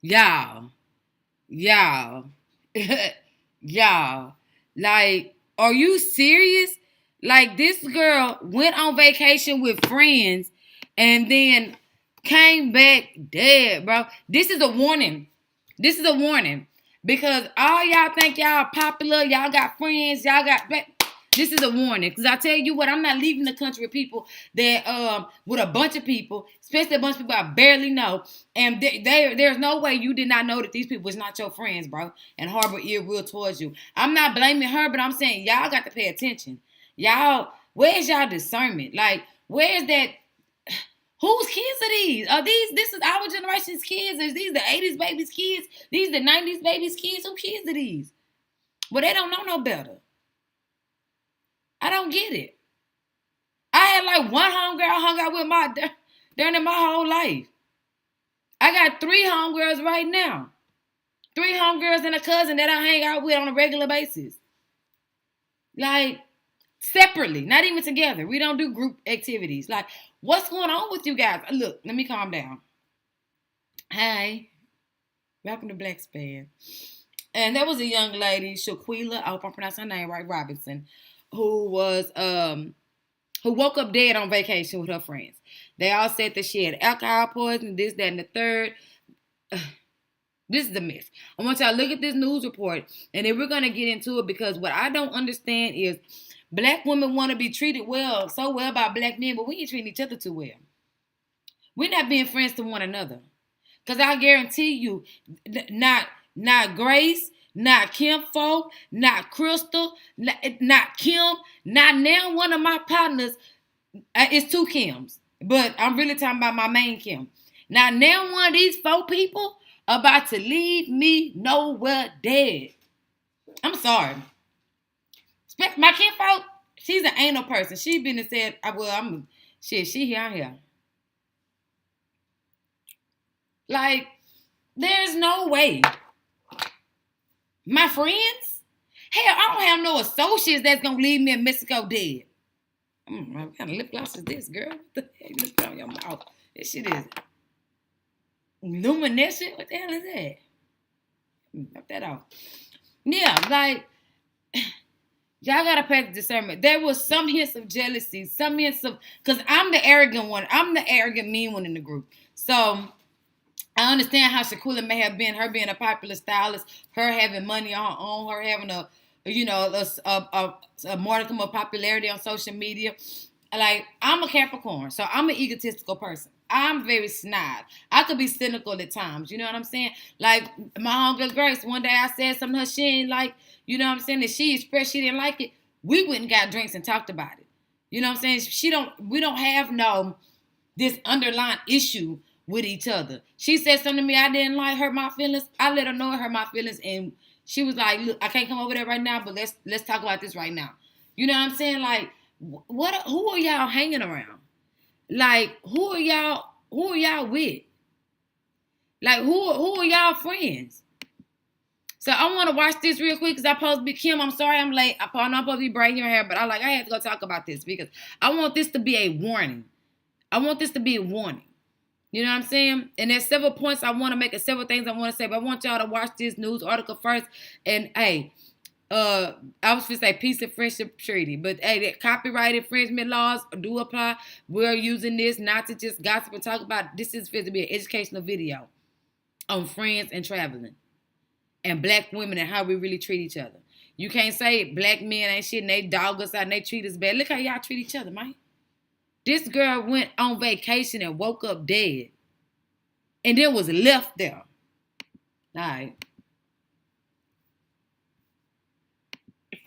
Y'all, y'all, y'all. Like, are you serious? Like, this girl went on vacation with friends and then came back dead, bro. This is a warning. This is a warning. Because all y'all think y'all popular, y'all got friends, y'all got... This is a warning. Because I tell you what, I'm not leaving the country with people that, with a bunch of people, especially a bunch of people I barely know. And there's no way you did not know that these people was not your friends, bro, and harbor ill will towards you. I'm not blaming her, but I'm saying y'all got to pay attention. Y'all, where's y'all discernment? Like, where's that? Whose kids are these? This is our generation's kids? Is these the 80s babies' kids? These the 90s babies' kids? Who kids are these? Well, they don't know no better. I don't get it. I had like one homegirl I hung out with during my whole life. I got 3 homegirls right now. 3 homegirls and a cousin that I hang out with on a regular basis. Like, separately, not even together. We don't do group activities. Like, what's going on with you guys? Look, let me calm down. Hi. Welcome to Blackcommunity. And there was a young lady, Shanquella, I hope I'm pronouncing her name right, Robinson, who woke up dead on vacation with her friends. They all said that she had alcohol poisoning, this, that, and the third. This is a mess. I want y'all to look at this news report, and then we're going to get into it, because what I don't understand is black women want to be treated so well by black men, but we ain't treating each other too well. We're not being friends to one another. Because I guarantee you, not Grace, not Kim Folk, not Crystal, not Kim, not now one of my partners. It's 2 Kims, but I'm really talking about my main Kim. Now one of these 4 people about to leave me nowhere dead. I'm sorry. My Kim Folk, she's an anal person. She been and said, she here. Like, there's no way. My friends? Hell, I don't have no associates that's gonna leave me in Mexico dead. What kind of lip gloss is this, girl? What the hell you put on your mouth? This shit is luminescent. What the hell is that? Knock that off. Yeah, like, y'all gotta practice discernment. There was some hints of jealousy, some hints of, because I'm the arrogant one. I'm the arrogant, mean one in the group. So I understand how Shanquella may have been, her being a popular stylist, her having money on her own, her having a modicum of popularity on social media. Like, I'm a Capricorn, so I'm an egotistical person. I'm very snide. I could be cynical at times. You know what I'm saying? Like, my homegirl Grace, one day I said something to her she ain't like, you know what I'm saying, that she expressed she didn't like it. We went and got drinks and talked about it. You know what I'm saying? We don't have this underlying issue with each other. She said something to me I didn't like, hurt my feelings. I let her know it hurt my feelings, and she was like, "Look, I can't come over there right now, but let's talk about this right now." You know what I'm saying? Like, who are y'all hanging around? Like, who are y'all with? Like, who are y'all friends? So I want to watch this real quick because I'm supposed to be Kim. I'm sorry I'm late. I'm supposed to be braiding your hair, but I had to go talk about this because I want this to be a warning. I want this to be a warning. You know what I'm saying? And there's several points I want to make and several things I want to say, but I want y'all to watch this news article first. And hey, I was going to say peace and friendship treaty, but hey, that copyright infringement laws do apply. We're using this not to just gossip and talk about it. This is supposed to be an educational video on friends and traveling and black women and how we really treat each other. You can't say black men ain't shit and they dog us out and they treat us bad. Look how y'all treat each other, man. This girl went on vacation and woke up dead and then was left there. All right.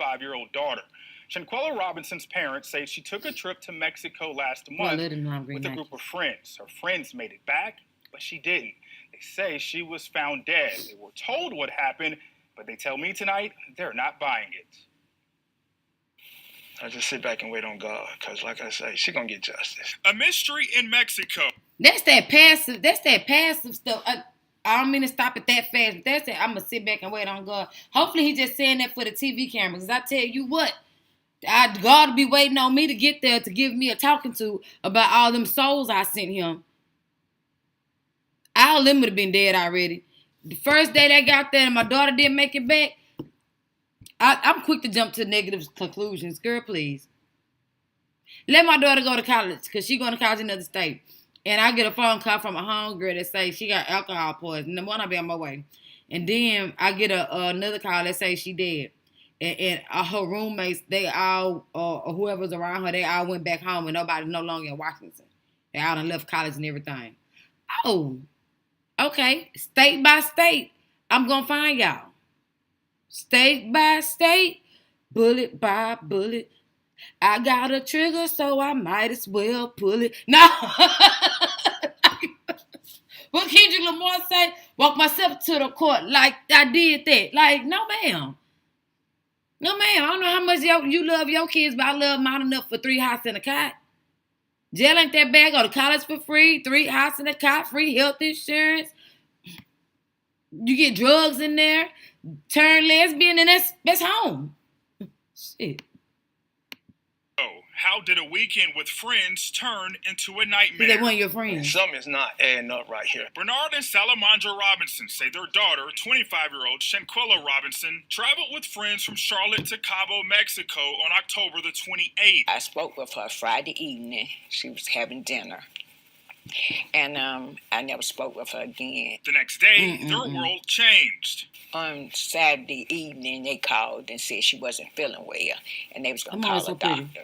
5-year-old daughter. Shanquella Robinson's parents say she took a trip to Mexico last month with a group of friends. Her friends made it back, but she didn't. They say she was found dead. They were told what happened, but they tell me tonight they're not buying it. I just sit back and wait on God, because like I say, she's going to get justice. A mystery in Mexico. That's that passive stuff. I don't mean to stop it that fast, but that's it. I'm going to sit back and wait on God. Hopefully he's just saying that for the TV cameras. Because I tell you what, God will be waiting on me to get there to give me a talking to about all them souls I sent him. All them would have been dead already. The first day they got there and my daughter didn't make it back, I'm quick to jump to negative conclusions. Girl, please. Let my daughter go to college because she's going to college in another state. And I get a phone call from a homegirl that say she got alcohol poisoning. And I'll be on my way. And then I get another call that say she dead. And her roommates, they all, or whoever's around her, they all went back home and nobody no longer in Washington. They all done left college and everything. Oh, okay. State by state, I'm going to find y'all. State by state, bullet by bullet. I got a trigger, so I might as well pull it. No. What Kendrick Lamar say? Walk myself to the court like I did that. Like, no, ma'am. No, ma'am. I don't know how much you love your kids, but I love mine enough for 3 house and a cot. Jail ain't that bad. Go to college for free. 3 house and a cot. Free health insurance. You get drugs in there. Turn lesbian, and that's home. Shit. How did a weekend with friends turn into a nightmare? They want your friends. Something is not adding up right here. Bernard and Salamandra Robinson say their daughter, 25-year-old Shanquella Robinson, traveled with friends from Charlotte to Cabo, Mexico on October the 28th. I spoke with her Friday evening. She was having dinner. And I never spoke with her again. The next day, their world changed. On Saturday evening, they called and said she wasn't feeling well, and they was going to call a doctor.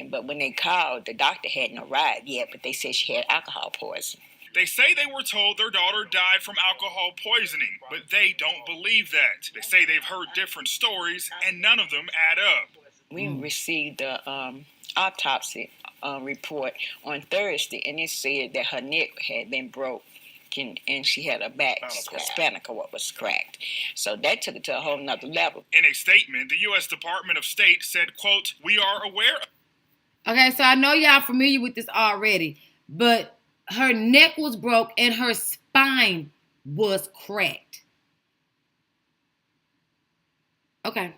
But when they called, the doctor hadn't arrived yet, but they said she had alcohol poisoning. They say they were told their daughter died from alcohol poisoning, but they don't believe that. They say they've heard different stories, and none of them add up. We received the autopsy report on Thursday, and it said that her neck had been broke, and she had a back, a spinal cord was cracked. So that took it to a whole nother level. In a statement, the U.S. Department of State said, quote, "We are aware." Okay, so I know y'all familiar with this already, but her neck was broke and her spine was cracked. Okay.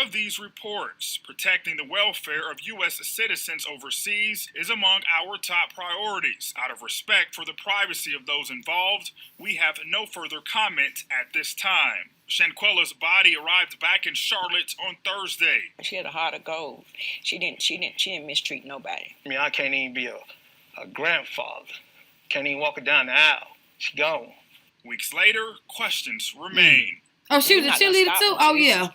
Of these reports, protecting the welfare of U.S. citizens overseas is among our top priorities. Out of respect for the privacy of those involved, we have no further comment at this time. Shanquella's body arrived back in Charlotte on Thursday. She had a heart of gold. She didn't mistreat nobody. I mean, I can't even be a grandfather. Can't even walk her down the aisle. She gone. Weeks later, questions remain. Oh, she was a cheerleader too? Oh, yeah.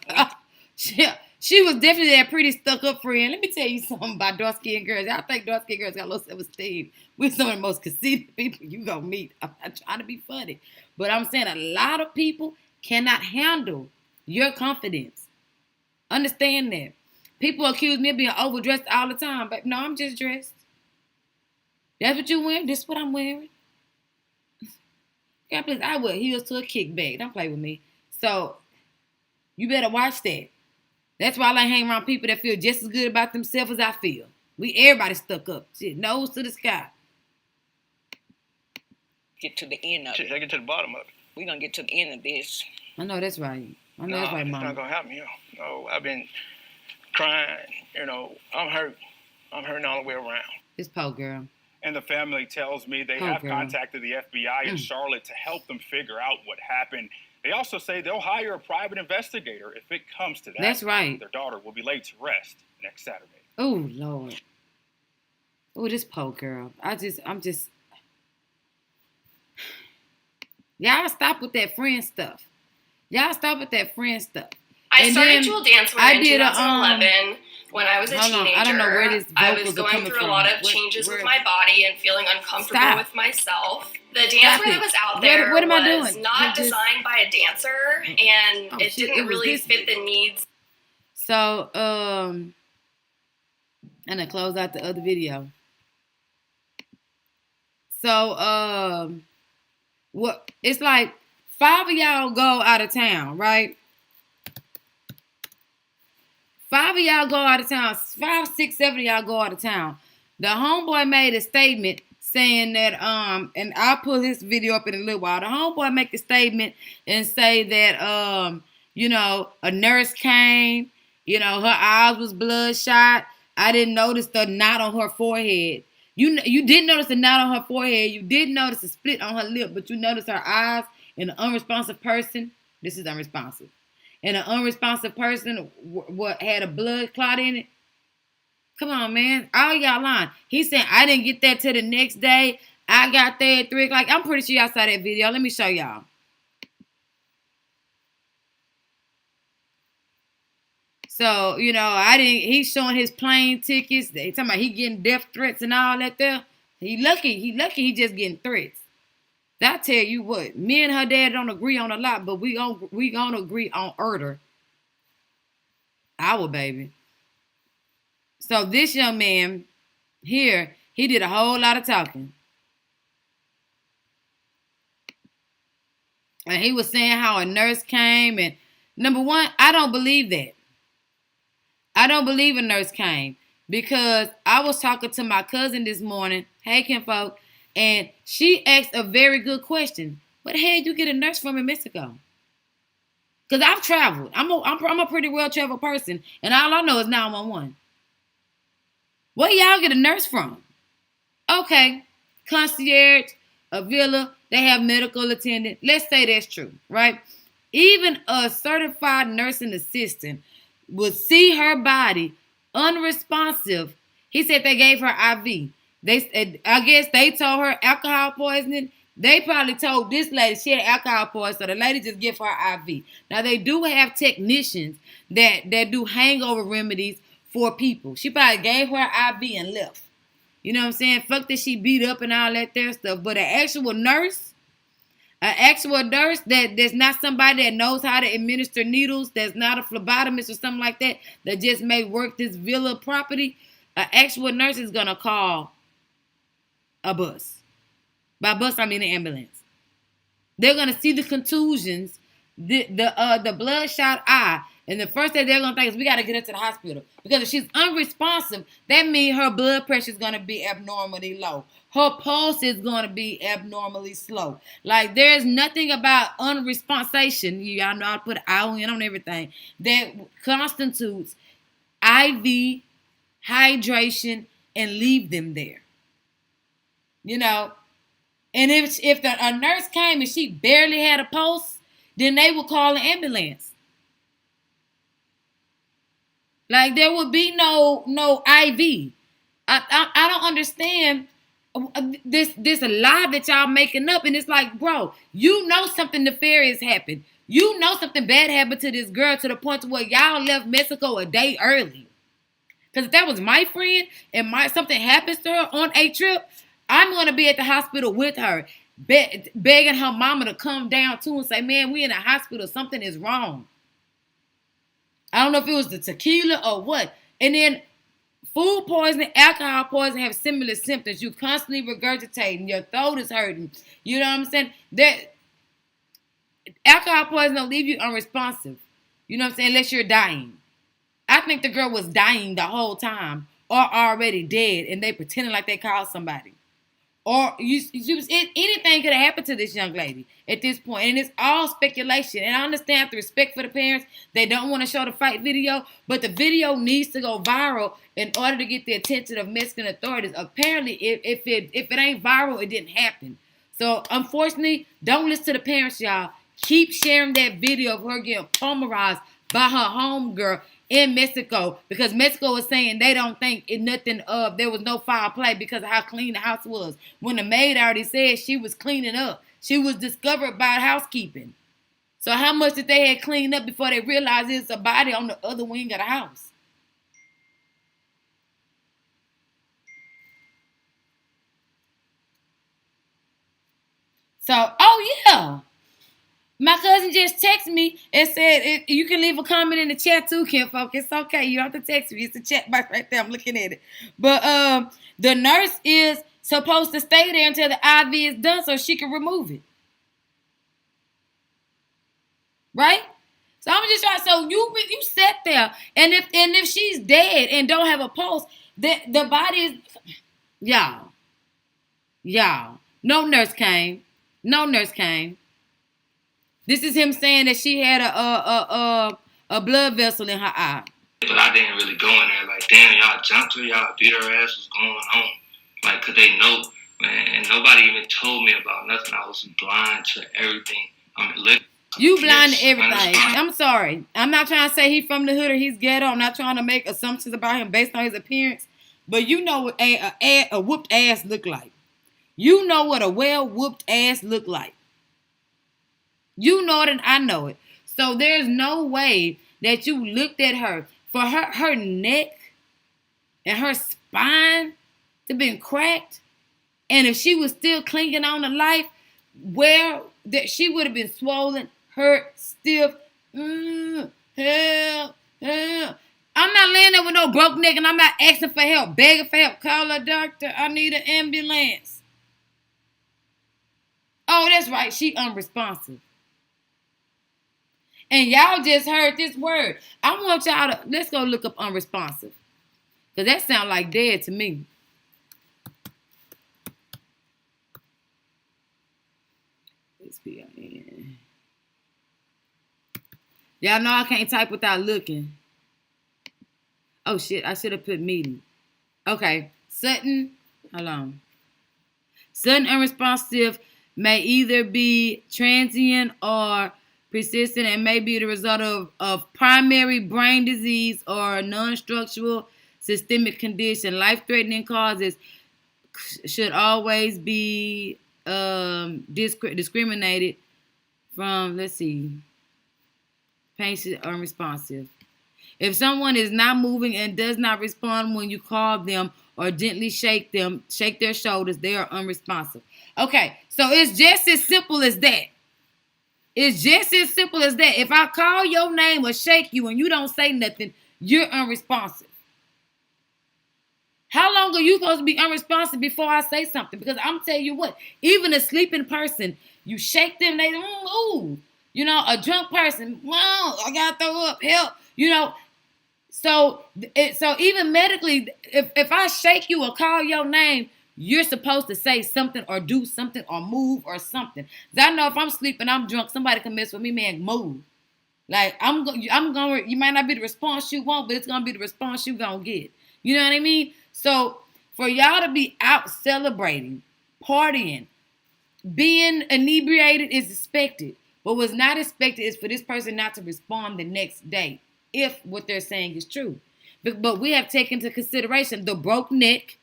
She was definitely that pretty stuck-up friend. Let me tell you something about dark-skinned girls. I think dark-skinned girls got low self-esteem. We're some of the most conceited people you gonna meet. I'm not trying to be funny, but I'm saying a lot of people cannot handle your confidence. Understand that. People accuse me of being overdressed all the time, but no, I'm just dressed. That's what you wearing? This is what I'm wearing. God bless, I wear heels to a kickback. Don't play with me. So, you better watch that. That's why I like hanging around people that feel just as good about themselves as I feel. Everybody stuck up. Shit, nose to the sky. Get to the end of it. Get to the bottom of it. We're going to get to the end of this. I know that's right. That's right, Mom. It's not going to happen, No, I've been crying. I'm hurt. I'm hurting all the way around. This poor girl. And the family tells me they have contacted the FBI in Charlotte to help them figure out what happened. They also say they'll hire a private investigator if it comes to that. That's right. Their daughter will be laid to rest next Saturday. Oh, Lord. Oh, this poor girl. I'm just... Y'all stop with that friend stuff. I started Jewel Dance when in 2011 when I was a teenager. I don't know where this I was going through a lot of changes with my body and feeling uncomfortable with myself. The dance that was out there was not designed by a dancer, and it didn't really fit the needs. So, and I close out the other video. So, what? It's like 5 of y'all go out of town, right? 5 of y'all go out of town. 5, 6, 7 of y'all go out of town. The homeboy made a statement saying that, and I'll put his video up in a little while. The homeboy make a statement and say that, a nurse came, her eyes was bloodshot. I didn't notice the knot on her forehead. You didn't notice the knot on her forehead. You did notice a split on her lip, but you noticed her eyes in an unresponsive person. This is unresponsive. And an unresponsive person what had a blood clot in it. Come on, man. All y'all lying. He said, I didn't get that till the next day. I got there at 3 o'clock. I'm pretty sure y'all saw that video. Let me show y'all. So, he's showing his plane tickets. They talking about he getting death threats and all that there. He lucky he just getting threats. I tell you what, me and her dad don't agree on a lot, but we gonna agree on Erder. Our baby. So this young man here, he did a whole lot of talking. And he was saying how a nurse came, and number one, I don't believe that. I don't believe a nurse came, because I was talking to my cousin this morning. Hey, kinfolk. And she asked a very good question. Where the hell did you get a nurse from in Mexico? Because I've traveled. I'm a pretty well-traveled person. And all I know is 911. Where y'all get a nurse from? Okay. Concierge, a villa, they have medical attendant. Let's say that's true, right? Even a certified nursing assistant would see her body unresponsive. He said they gave her IV. I guess they told her alcohol poisoning. They probably told this lady she had alcohol poisoning, so the lady just give her IV. Now, they do have technicians that do hangover remedies for people. She probably gave her IV and left. You know what I'm saying? Fuck that she beat up and all that there stuff. But an actual nurse that's not somebody that knows how to administer needles, that's not a phlebotomist or something like that just may work this villa property, an actual nurse is going to call a bus. By bus, I mean an ambulance. They're gonna see the contusions, the bloodshot eye, and the first thing they're gonna think is we gotta get her to the hospital, because if she's unresponsive, that means her blood pressure is gonna be abnormally low. Her pulse is gonna be abnormally slow. Like, there's nothing about unresponsation. Y'all know I put ION on everything that constitutes IV hydration and leave them there. And if a nurse came and she barely had a pulse, then they would call an ambulance. Like, there would be no IV. I don't understand this lie that y'all making up. And it's like, bro, you know something nefarious happened. You know something bad happened to this girl to the point where y'all left Mexico a day early. Because if that was my friend and something happens to her on a trip, I'm going to be at the hospital with her, begging her mama to come down too and say, man, we in a hospital. Something is wrong. I don't know if it was the tequila or what. And then food poisoning, alcohol poisoning have similar symptoms. You constantly regurgitating. Your throat is hurting. You know what I'm saying? That alcohol poisoning will leave you unresponsive. You know what I'm saying? Unless you're dying. I think the girl was dying the whole time or already dead, and they pretending like they called somebody. Or anything could have happened to this young lady at this point. And it's all speculation. And I understand the respect for the parents. They don't want to show the fight video. But the video needs to go viral in order to get the attention of Mexican authorities. Apparently, if it ain't viral, it didn't happen. So, unfortunately, don't listen to the parents, y'all. Keep sharing that video of her getting pulverized by her homegirl in Mexico, because Mexico was saying they don't think there was no foul play because of how clean the house was. When the maid already said she was cleaning up. She was discovered by housekeeping. So how much did they have cleaned up before they realized it's a body on the other wing of the house? So, oh yeah. My cousin just texted me and said, you can leave a comment in the chat too, kinfolk. It's okay. You don't have to text me. It's a chat box right there. I'm looking at it. But the nurse is supposed to stay there until the IV is done so she can remove it. Right? So I'm just trying. So you sat there, and if she's dead and don't have a pulse, the body is, y'all. No nurse came. This is him saying that she had a blood vessel in her eye. But I didn't really go in there like, damn, y'all jumped her, y'all beat her ass, what's going on? Like, cause they know, man, and nobody even told me about nothing. I was blind to everything. You blind to everything. I'm sorry. I'm not trying to say he's from the hood or he's ghetto. I'm not trying to make assumptions about him based on his appearance. But you know what a whooped ass look like. You know what a well-whooped ass look like. You know it and I know it. So there's no way that you looked at her for her neck and her spine to been cracked. And if she was still clinging on to life, where that she would have been swollen, hurt, stiff. Hell. I'm not laying there with no broke neck and I'm not asking for help, begging for help. Call a doctor. I need an ambulance. Oh, that's right. She unresponsive. And y'all just heard this word. I want y'all to, let's go look up unresponsive. Because that sounds like dead to me. S-P-I-N. Y'all know I can't type without looking. Oh, shit. I should have put meeting. Okay. Sudden. Hold on. Sudden unresponsive may either be transient or persistent and may be the result of primary brain disease or non-structural systemic condition. Life-threatening causes should always be discriminated from, let's see, patient unresponsive. If someone is not moving and does not respond when you call them or gently shake their shoulders, they are unresponsive. Okay, so it's just as simple as that. It's just as simple as that. If I call your name or shake you and you don't say nothing, you're unresponsive. How long are you supposed to be unresponsive before I say something? Because I'm telling you what, even a sleeping person, you shake them, they move. You know, a drunk person, wow, I gotta throw up, help. You know, so even medically, if I shake you or call your name, you're supposed to say something or do something or move or something. Cause I know if I'm sleeping, I'm drunk, somebody can mess with me, man, move. Like I'm going. You might not be the response you want, but it's gonna be the response you gonna get. You know what I mean? So for y'all to be out celebrating, partying, being inebriated is expected. But what's not expected is for this person not to respond the next day if what they're saying is true. But we have taken into consideration the broke neck,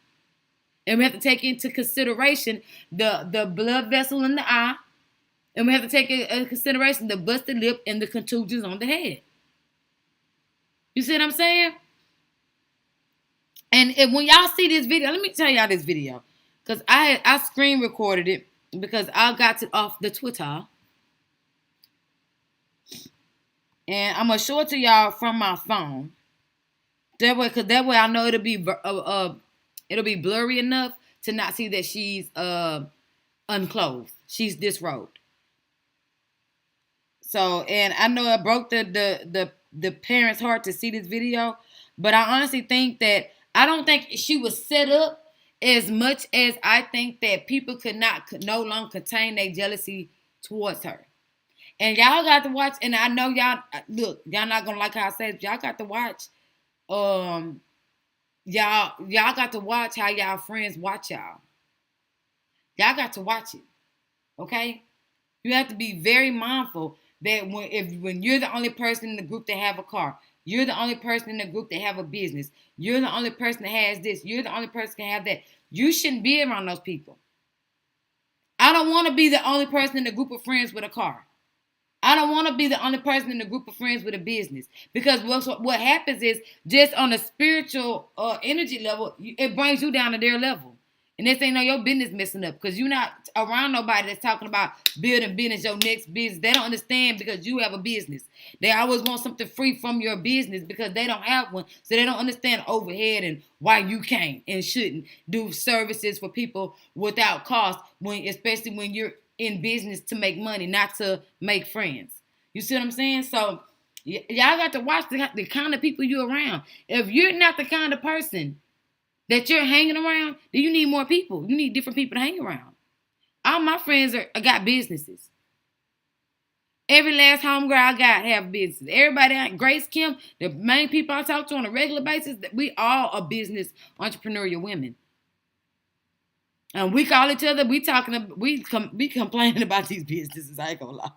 and we have to take into consideration the blood vessel in the eye, and we have to take into consideration the busted lip and the contusions on the head. You see what I'm saying? And when y'all see this video, let me tell y'all this video. Because I screen recorded it because I got it off the Twitter. And I'm going to show it to y'all from my phone. That way I know it'll be blurry enough to not see that she's unclothed. She's disrobed. So, and I know it broke the parents' heart to see this video. But I honestly think that I don't think she was set up as much as I think that people could no longer contain their jealousy towards her. And y'all got to watch, and I know y'all not gonna like how I say it, y'all got to watch. Y'all got to watch how y'all friends watch y'all. Y'all got to watch it. Okay? You have to be very mindful that when you're the only person in the group that have a car, you're the only person in the group that have a business, you're the only person that has this, you're the only person that can have that, you shouldn't be around those people. I don't want to be the only person in the group of friends with a car. I don't want to be the only person in the group of friends with a business. Because what happens is, just on a spiritual energy level, it brings you down to their level. And this ain't no your business messing up. Because you're not around nobody that's talking about building business, your next business. They don't understand because you have a business. They always want something free from your business because they don't have one. So they don't understand overhead and why you can't and shouldn't do services for people without cost, especially when you're in business to make money, not to make friends. You see what I'm saying? So y'all got to watch the kind of people you're around. If you're not the kind of person that you're hanging around, then you need more people. You need different people to hang around. All my friends got businesses. Every last homegirl I got have business. Everybody, Grace, Kim, the main people I talk to on a regular basis, we all are business entrepreneurial women. And we call each other, we complaining about these businesses. I ain't gonna lie.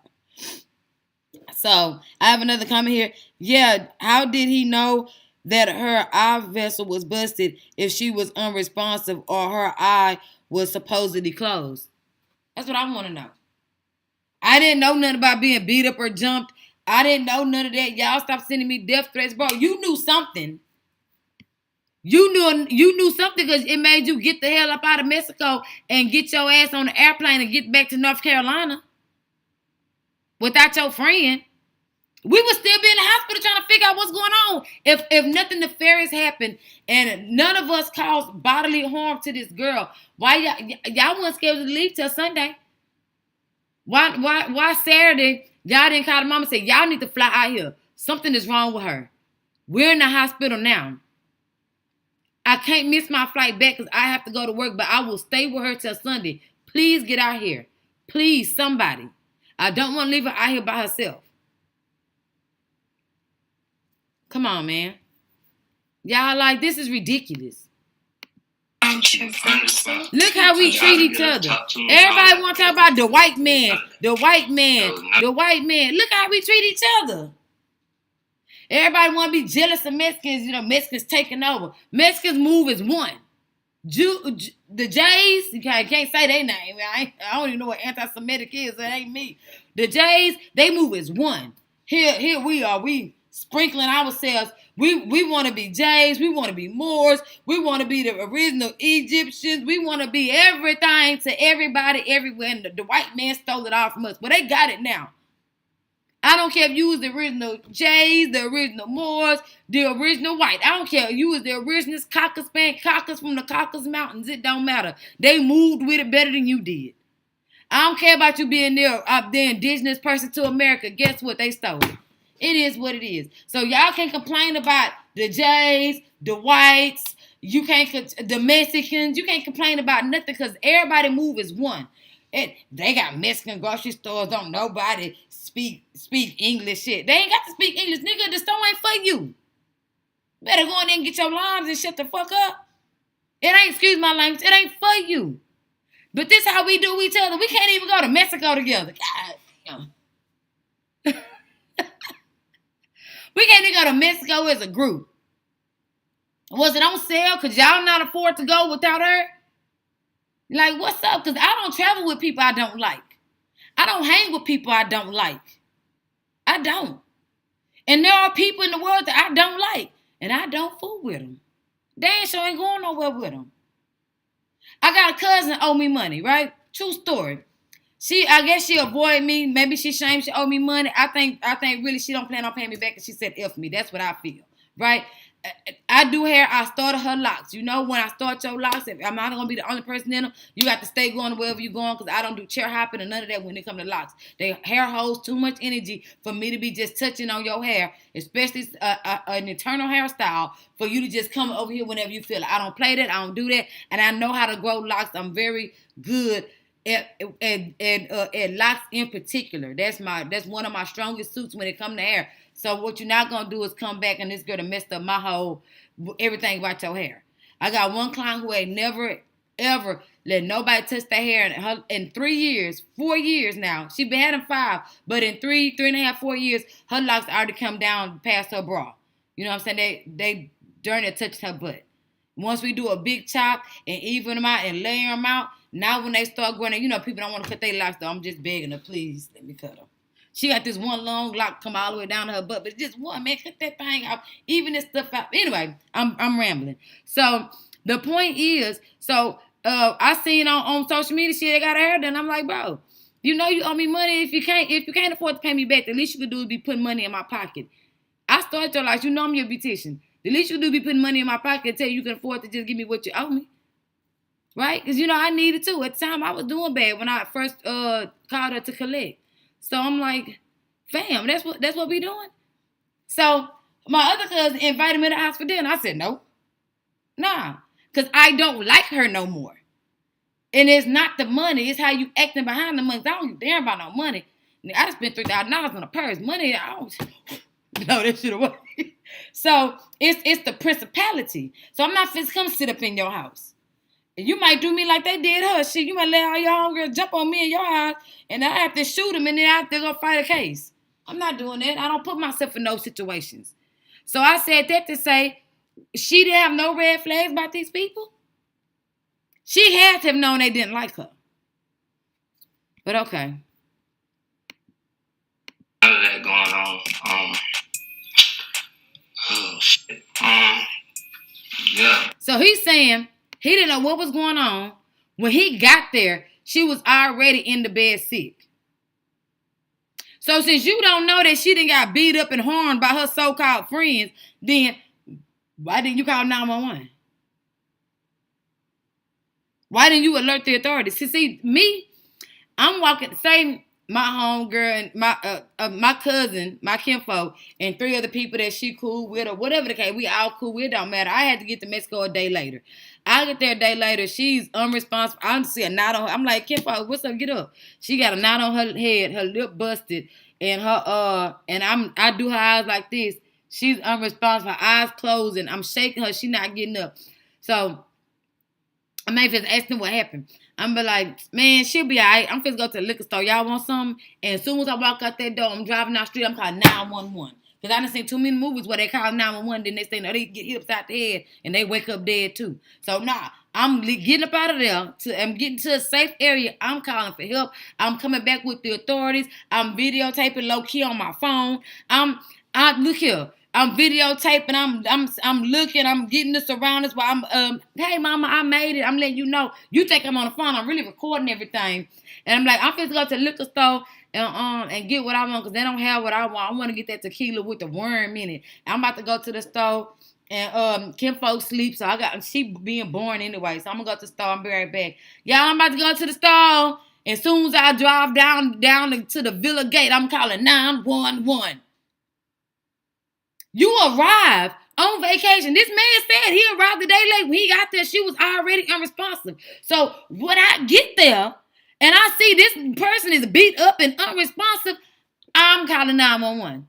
So I have another comment here. Yeah, how did he know that her eye vessel was busted if she was unresponsive or her eye was supposedly closed? That's what I want to know. I didn't know nothing about being beat up or jumped. I didn't know none of that. Y'all stop sending me death threats, bro. You knew something. You knew something because it made you get the hell up out of Mexico and get your ass on the airplane and get back to North Carolina without your friend. We would still be in the hospital trying to figure out what's going on. If nothing nefarious happened and none of us caused bodily harm to this girl, why y'all weren't scheduled to leave till Sunday? Why Saturday y'all didn't call the mom and say, y'all need to fly out here. Something is wrong with her. We're in the hospital now. I can't miss my flight back because I have to go to work, but I will stay with her till Sunday. Please get out here. Please, somebody. I don't want to leave her out here by herself. Come on, man. Y'all this is ridiculous. Look how we treat each other. Everybody want to talk about the white man. Look how we treat each other. Everybody want to be jealous of Mexicans. Mexicans taking over. Mexicans move as one. The Jays, you can't say their name. I don't even know what anti-Semitic is. That ain't me. The Jays, they move as one. Here we are. We sprinkling ourselves. We want to be Jays. We want to be Moors. We want to be the original Egyptians. We want to be everything to everybody everywhere. And the white man stole it all from us. But they got it now. I don't care if you was the original Jays, the original Moors, the original white. I don't care if you was the original Caucasus from the Caucasus Mountains. It don't matter. They moved with it better than you did. I don't care about you being the indigenous person to America. Guess what? They stole it. It is what it is. So y'all can't complain about the Jays, the whites, the Mexicans. You can't complain about nothing because everybody move as one. They got Mexican grocery stores. Don't nobody speak English shit. They ain't got to speak English, nigga. The store ain't for you. Better go in there and get your limes and shut the fuck up. It ain't, excuse my language, it ain't for you. But this how we do each other. We can't even go to Mexico together. God. We can't even go to Mexico as a group. Was it on sale? Because y'all not afford to go without her? Like, what's up? Because I don't travel with people I don't like. I don't hang with people I don't like. I don't. And there are people in the world that I don't like. And I don't fool with them. They ain't going nowhere with them. I got a cousin owe me money, right? True story. I guess she avoid me. Maybe she shamed she owe me money. I think really she don't plan on paying me back. And she said F me. That's what I feel, right? I do hair. I started her locks. When I start your locks, I'm not going to be the only person in them. You got to stay going wherever you're going because I don't do chair hopping and none of that when it comes to locks. Their hair holds too much energy for me to be just touching on your hair, especially an eternal hairstyle for you to just come over here whenever you feel it. I don't play that. I don't do that. And I know how to grow locks. I'm very good at locks in particular. That's one of my strongest suits when it comes to hair. So what you're not gonna do is come back and this girl done messed up my whole everything about your hair. I got one client who ain't never ever let nobody touch their hair in 3 years, 4 years now. She been having 5, but in 3.5, 4 years, her locks already come down past her bra. You know what I'm saying? They darn near touched her butt. Once we do a big chop and even them out and layer them out, now when they start growing, people don't want to cut their locks though. I'm just begging her, please let me cut them. She got this one long lock come all the way down to her butt, but just one, man, cut that thing out. Even this stuff out. Anyway, I'm rambling. So the point is, I seen on social media shit they got her hair done. I'm like, bro, you owe me money. If you can't afford to pay me back, the least you could do is be putting money in my pocket. I started your life. I'm your beautician. The least you do is be putting money in my pocket until you can afford to just give me what you owe me. Right? Because, I needed to. At the time, I was doing bad when I first called her to collect. So I'm like, fam, that's what we doing? So my other cousin invited me to the house for dinner. I said, no. Nah. Because I don't like her no more. And it's not the money. It's how you acting behind the money. I don't give a damn about no money. I just spent $3,000 on a purse. Money, I don't know that shit away. So it's the principality. So I'm not finna come sit up in your house. And you might do me like they did her. Shit, you might let all your homegirls jump on me in your house, and I have to shoot them, and then I have to go fight a case. I'm not doing that. I don't put myself in those situations. So I said that to say, she didn't have no red flags about these people. She had to have known they didn't like her. But okay. All of that going on. Oh shit. Yeah. So he's saying he didn't know what was going on. When he got there, she was already in the bed sick. So since you don't know that she didn't got beat up and harmed by her so-called friends, then why didn't you call 911? Why didn't you alert the authorities? See, me, I'm walking, say my homegirl and my cousin, my kinfolk, and 3 other people that she cool with or whatever the case, we all cool with, it don't matter. I had to get to Mexico a day later. I get there a day later, she's unresponsive. I see a knot on her. I'm like, kinfolk, what's up? Get up. She got a knot on her head, her lip busted, and her and I do her eyes like this. She's unresponsive, her eyes closed, and I'm shaking her. She not getting up. So I may just ask them what happened. I'm be like, man, she'll be all right. I'm finna go to the liquor store. Y'all want something? And as soon as I walk out that door, I'm driving down the street, I'm calling 911. Because I done seen too many movies where they call 911, then next thing they get hit upside the head and they wake up dead too. So nah, I'm getting up out of there. I'm getting to a safe area. I'm calling for help. I'm coming back with the authorities. I'm videotaping low key on my phone. Look here. I'm videotaping. I'm looking. I'm getting the surroundings. While I'm hey mama, I made it. I'm letting you know. You think I'm on the phone? I'm really recording everything. And I'm like, I'm finna go to the liquor store and get what I want because they don't have what I want. I want to get that tequila with the worm in it. I'm about to go to the store and kinfolk sleep, so she being born anyway. So I'm gonna go to the store. I'll be right back. Y'all, I'm about to go to the store. As soon as I drive down to the villa gate, I'm calling 911. You arrived on vacation. This man said he arrived a day late. When he got there, she was already unresponsive. So when I get there and I see this person is beat up and unresponsive, I'm calling 911.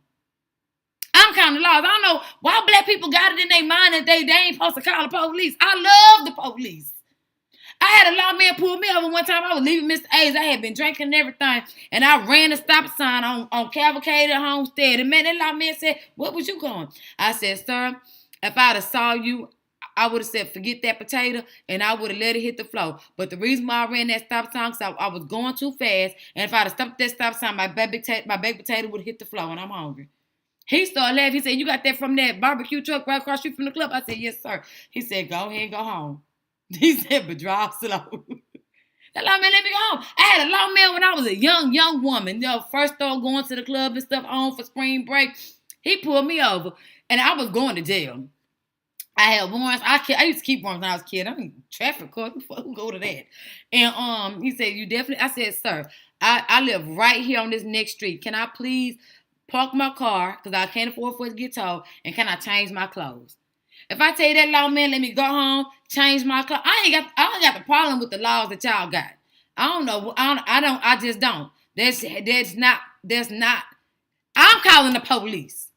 I'm calling laws. I don't know why black people got it in their mind that they ain't supposed to call the police. I love the police. I had a lawman pull me over one time. I was leaving Mr. A's. I had been drinking and everything. And I ran a stop sign on Cavalcade and Homestead. And man, that lawman said, "What was you going?" I said, "Sir, if I'd have saw you, I would have said, forget that potato, and I would have let it hit the floor. But the reason why I ran that stop sign, because I was going too fast. And if I'd have stopped that stop sign, my baked potato would have hit the floor, and I'm hungry." He started laughing. He said, "You got that from that barbecue truck right across the street from the club?" I said, "Yes, sir." He said, "Go ahead and go home." He said, "But drive slow." That lawman let me go home. I had a lawman when I was a young woman. First started going to the club and stuff on for spring break. He pulled me over, and I was going to jail. I had warrants. I used to keep warrants when I was a kid. I mean, traffic court. Who go to that? And he said, "You definitely." I said, "Sir, I live right here on this next street. Can I please park my car because I can't afford for it to get towed, and can I change my clothes?" If I tell you that lawman let me go home, change my clothes, I ain't got the problem with the laws that y'all got. I don't know. I just don't. That's not. I'm calling the police.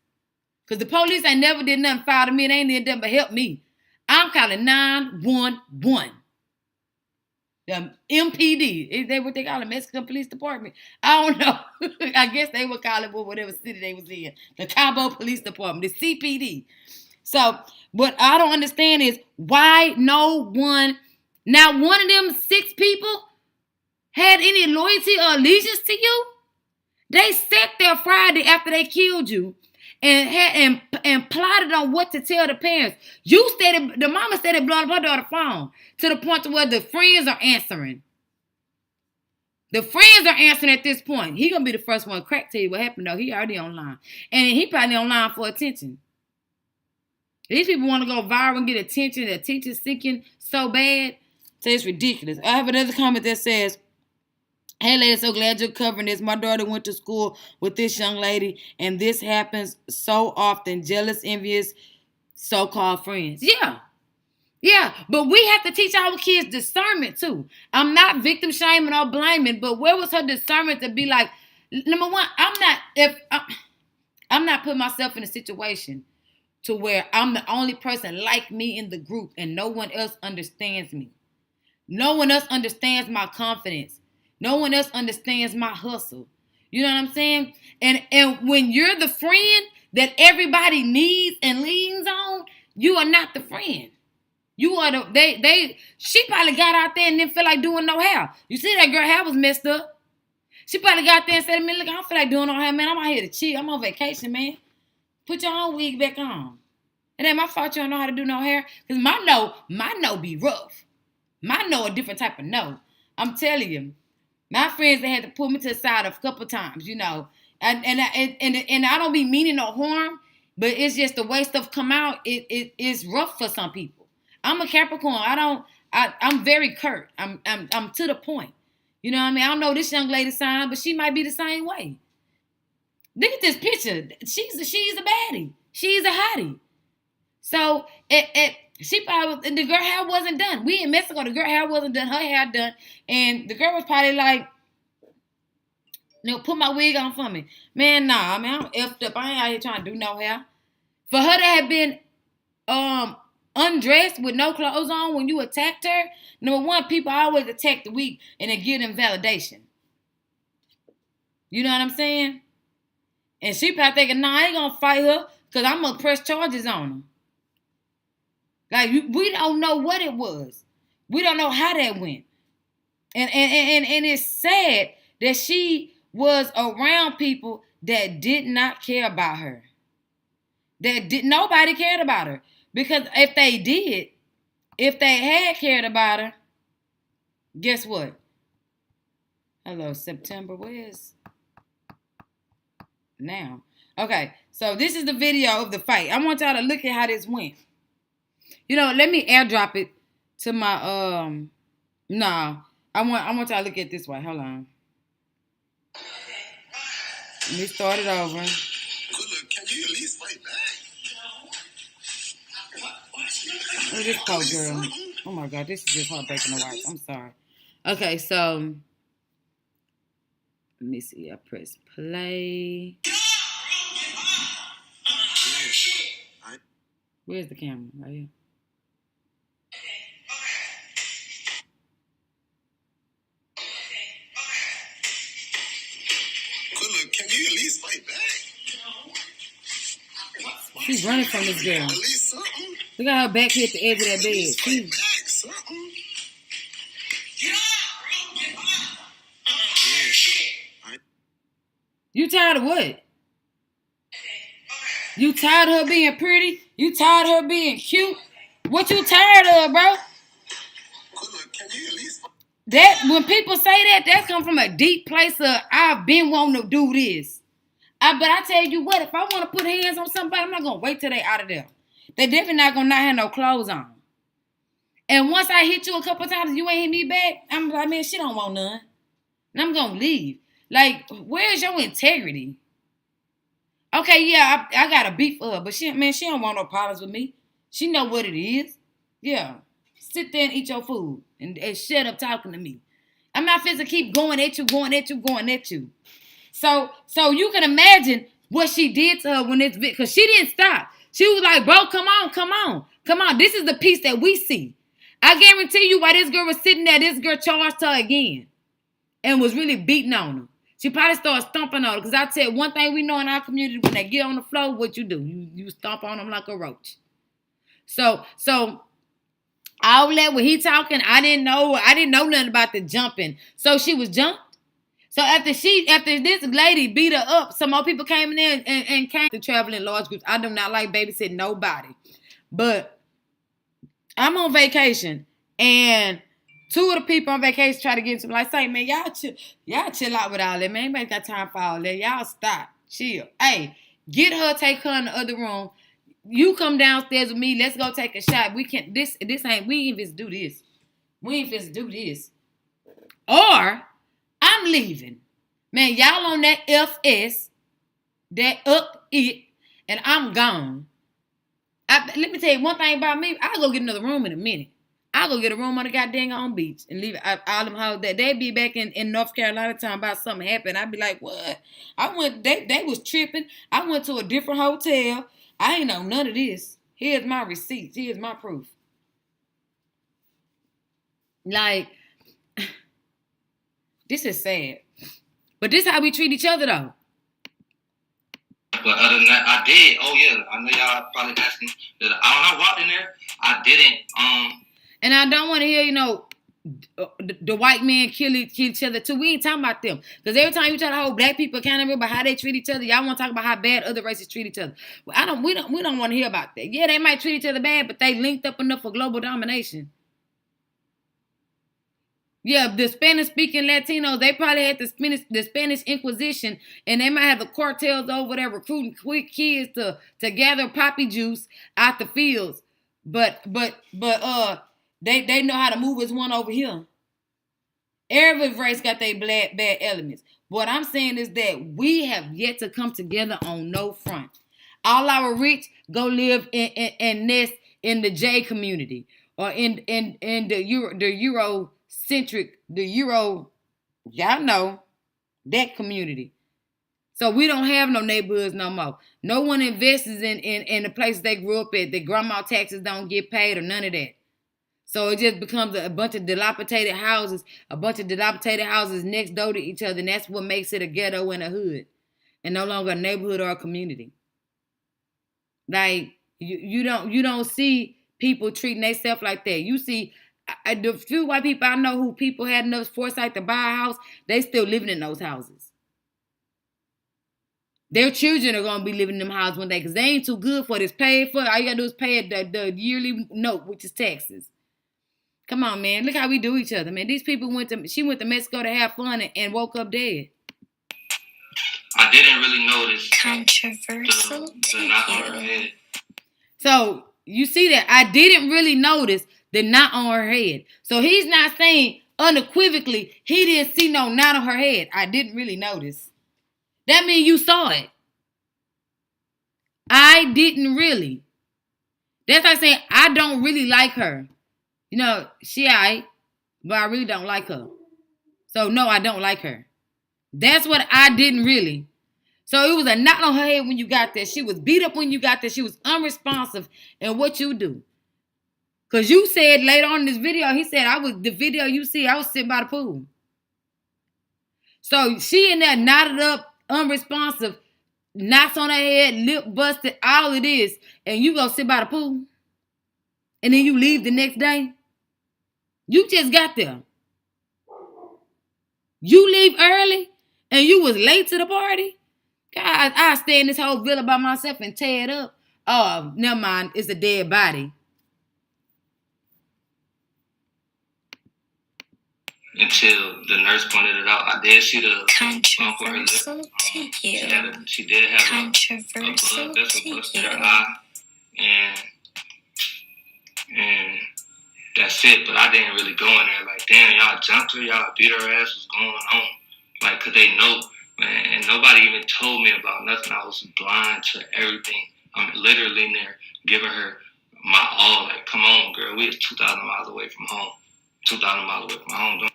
Because the police ain't never did nothing foul to me. They ain't did nothing but help me. I'm calling 911. The MPD. Is that what they call it? Mexican Police Department? I don't know. I guess they would call it whatever city they was in. The Cabo Police Department. The CPD. So what I don't understand is why no one, not one of them 6 people had any loyalty or allegiance to you. They sat there Friday after they killed you and plotted on what to tell the parents. The mama started blowing up her daughter's phone to the point to where the friends are answering. The friends are answering at this point. He gonna be the first one to crack tell you what happened though. He already online. And he probably online for attention. These people want to go viral and get attention. The attention seeking so bad. So it's ridiculous. I have another comment that says, "Hey lady, so glad you're covering this. My daughter went to school with this young lady, and this happens so often. Jealous, envious, so-called friends." Yeah, but we have to teach our kids discernment too. I'm not victim shaming or blaming, but where was her discernment to be like, Number one, I'm not putting myself in a situation to where I'm the only person like me in the group and no one else understands me. No one else understands my confidence. No one else understands my hustle. You know what I'm saying? And when you're the friend that everybody needs and leans on, you are not the friend. You are she probably got out there and didn't feel like doing no hair. You see that girl hair was messed up. She probably got out there and said, man, look, I don't feel like doing no hair, man. I'm out here to chill. I'm on vacation, man. Put your own wig back on. And then my fault you don't know how to do no hair. Because my no be rough. My no a different type of no. I'm telling you. My friends, they had to pull me to the side a couple times, you know. And I don't be meaning no harm, but it's just the way stuff come out, it's rough for some people. I'm a Capricorn. I'm very curt. I'm to the point. You know what I mean? I don't know this young lady's sign, but she might be the same way. Look at this picture. She's a baddie. She's a hottie. So she probably, the girl hair wasn't done. We in Mexico, the girl hair wasn't done. Her hair done, and the girl was probably like, put my wig on for me. Man, nah, I mean, I'm effed up. I ain't out here trying to do no hair. For her to have been undressed with no clothes on when you attacked her, number one, people always attack the weak and then give them validation. You know what I'm saying? And she probably thinking, nah, I ain't gonna fight her because I'm gonna press charges on her. Like, we don't know what it was. We don't know how that went. And it's sad that she was around people that did not care about her. Nobody cared about her. Because if they had cared about her, guess what? Hello, September, where's now? Okay, so this is the video of the fight. I want y'all to look at how this went. You know, let me airdrop it to my, I want y'all to look at it this way. Hold on. Let me start it over. Can you at least fight back? Look at this poor girl. Oh my God, this is just heartbreaking to watch. I'm sorry. Okay, so let me see. I press play. Where's the camera? Right here. Can you at least fight back? She's running from this girl. At least something. Look at her back here at the edge of that bed. You tired of what? You tired of her being pretty? You tired of her being cute? What you tired of, bro? That when people say that comes from a deep place of I've been wanting to do this. But I tell you what, if I want to put hands on somebody, I'm not gonna wait till they out of there. They definitely not gonna not have no clothes on. And once I hit you a couple times, you ain't hit me back. I'm like, man, she don't want none, and I'm gonna leave. Like, where's your integrity? Okay, yeah, I got a beef for her, but she don't want no problems with me. She know what it is. Yeah, sit there and eat your food and shut up talking to me. I'm not finna keep going at you. So you can imagine what she did to her when it's because she didn't stop. She was like, bro, come on. This is the piece that we see. I guarantee you while this girl was sitting there, this girl charged her again and was really beating on her. She probably started stomping on her because I tell you one thing we know in our community, when they get on the floor, what you do? You stomp on them like a roach. So all that when he talking, I didn't know nothing about the jumping. So she was jumped. So after this lady beat her up, some more people came in there and came to travel in large groups. I do not like babysitting nobody. But I'm on vacation and two of the people on vacation try to get into me. Like, say, man, y'all chill out with all that, man. Ain't got time for all that. Y'all stop. Chill. Hey, get her, take her in the other room. You come downstairs with me. Let's go take a shot. We ain't finna do this. We ain't finna do this. Or I'm leaving. Man, y'all on that FS, that up it, and I'm gone. Let me tell you one thing about me. I'll go get another room in a minute. I'll go get a room on the goddamn on beach and leave all them hoes that they be back in North Carolina talking about something happened. I'd be like, what? They was tripping. I went to a different hotel. I ain't know none of this. Here's my receipts. Here's my proof. Like, this is sad. But this is how we treat each other, though. But other than that, I did. Oh, yeah. I know y'all probably asking. When I walked in there, I didn't. And I don't want to hear, the white men kill each other, too. We ain't talking about them. Because every time you try to hold black people accountable about how they treat each other, y'all want to talk about how bad other races treat each other. Well, we don't want to hear about that. Yeah, they might treat each other bad, but they linked up enough for global domination. Yeah, the Spanish-speaking Latinos, they probably had the Spanish Inquisition, and they might have the cartels over there recruiting quick kids to gather poppy juice out the fields. But they know how to move as one over here. Every race got their bad elements. What I'm saying is that we have yet to come together on no front. All our rich go live and nest in the J community or in the Euro. Y'all know, that community. So we don't have no neighborhoods no more. No one invests in the places they grew up at. Their grandma taxes don't get paid or none of that. So it just becomes a bunch of dilapidated houses next door to each other, and that's what makes it a ghetto and a hood, and no longer a neighborhood or a community. Like, you don't see people treating themselves like that. You see, the few white people I know who people had enough foresight to buy a house, they still living in those houses. Their children are going to be living in them houses one day because they ain't too good for this. Paid for. All you got to do is pay the yearly note, which is taxes. Come on, man. Look how we do each other, man. These people she went to Mexico to have fun and woke up dead. I didn't really notice controversial the knock on her head. So, you see that? I didn't really notice the knot on her head. So he's not saying unequivocally he didn't see no knot on her head. I didn't really notice. That means you saw it. I didn't really. That's like saying I don't really like her. She aight, but I really don't like her. So no, I don't like her. That's what I didn't really. So it was a knot on her head when you got there. She was beat up when you got there. She was unresponsive in what you do. Because you said later on in this video, he said, the video you see, I was sitting by the pool. So she in there knotted up, unresponsive, knots on her head, lip busted, all it is, and you go sit by the pool. And then you leave the next day. You just got there. You leave early, and you was late to the party. God, I stay in this whole villa by myself and tear it up. Oh, never mind, it's a dead body. Until the nurse pointed it out, I did see the controversial to you. She did have controversial a blood vessel busted her eye, and that's it. But I didn't really go in there like, damn, y'all jumped her, y'all beat her ass. What's going on? Like, cause they know, man, and nobody even told me about nothing. I was blind to everything. I'm literally in there giving her my all. Like, come on, girl, we was 2,000 miles away from home. 2,000 miles away from home.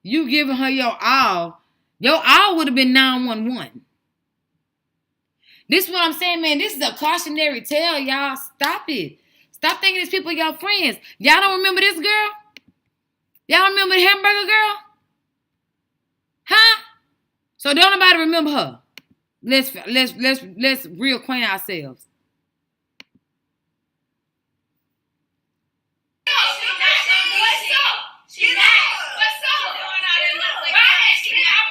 You giving her your all. Your all would have been 911. This is what I'm saying, man. This is a cautionary tale, y'all. Stop it. Stop thinking these people are your friends. Y'all don't remember this girl? Y'all remember the hamburger girl? Huh? So don't nobody remember her. Let's reacquaint ourselves.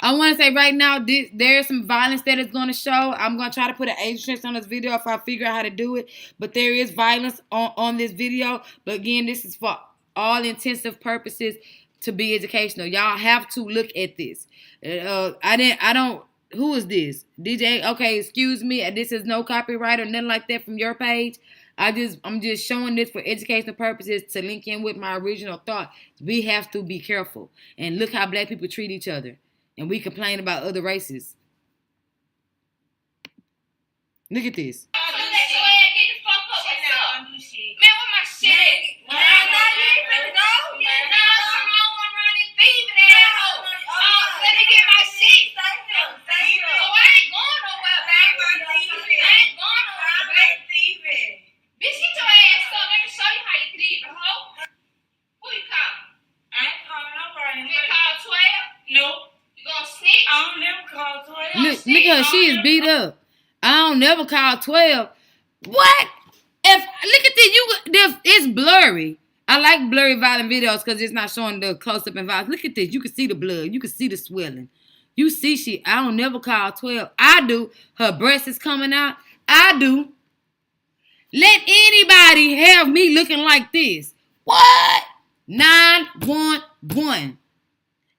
I want to say right now, there's some violence that is going to show. I'm going to try to put an age restriction on this video if I figure out how to do it. But there is violence on this video. But again, this is for all intensive purposes to be educational. Y'all have to look at this. Who is this? DJ? Okay, excuse me. This is no copyright or nothing like that from your page. I'm just showing this for educational purposes to link in with my original thought. We have to be careful. And look how black people treat each other. And we complain about other races. Look at this. Man, where my shit at? Look at her, she is beat up. I don't never call 12. What? Look at this, it's blurry. I like blurry violent videos because it's not showing the close-up and violence. Look at this. You can see the blood. You can see the swelling. You see I don't never call 12. I do. Her breast is coming out. I do. Let anybody have me looking like this. What? 911.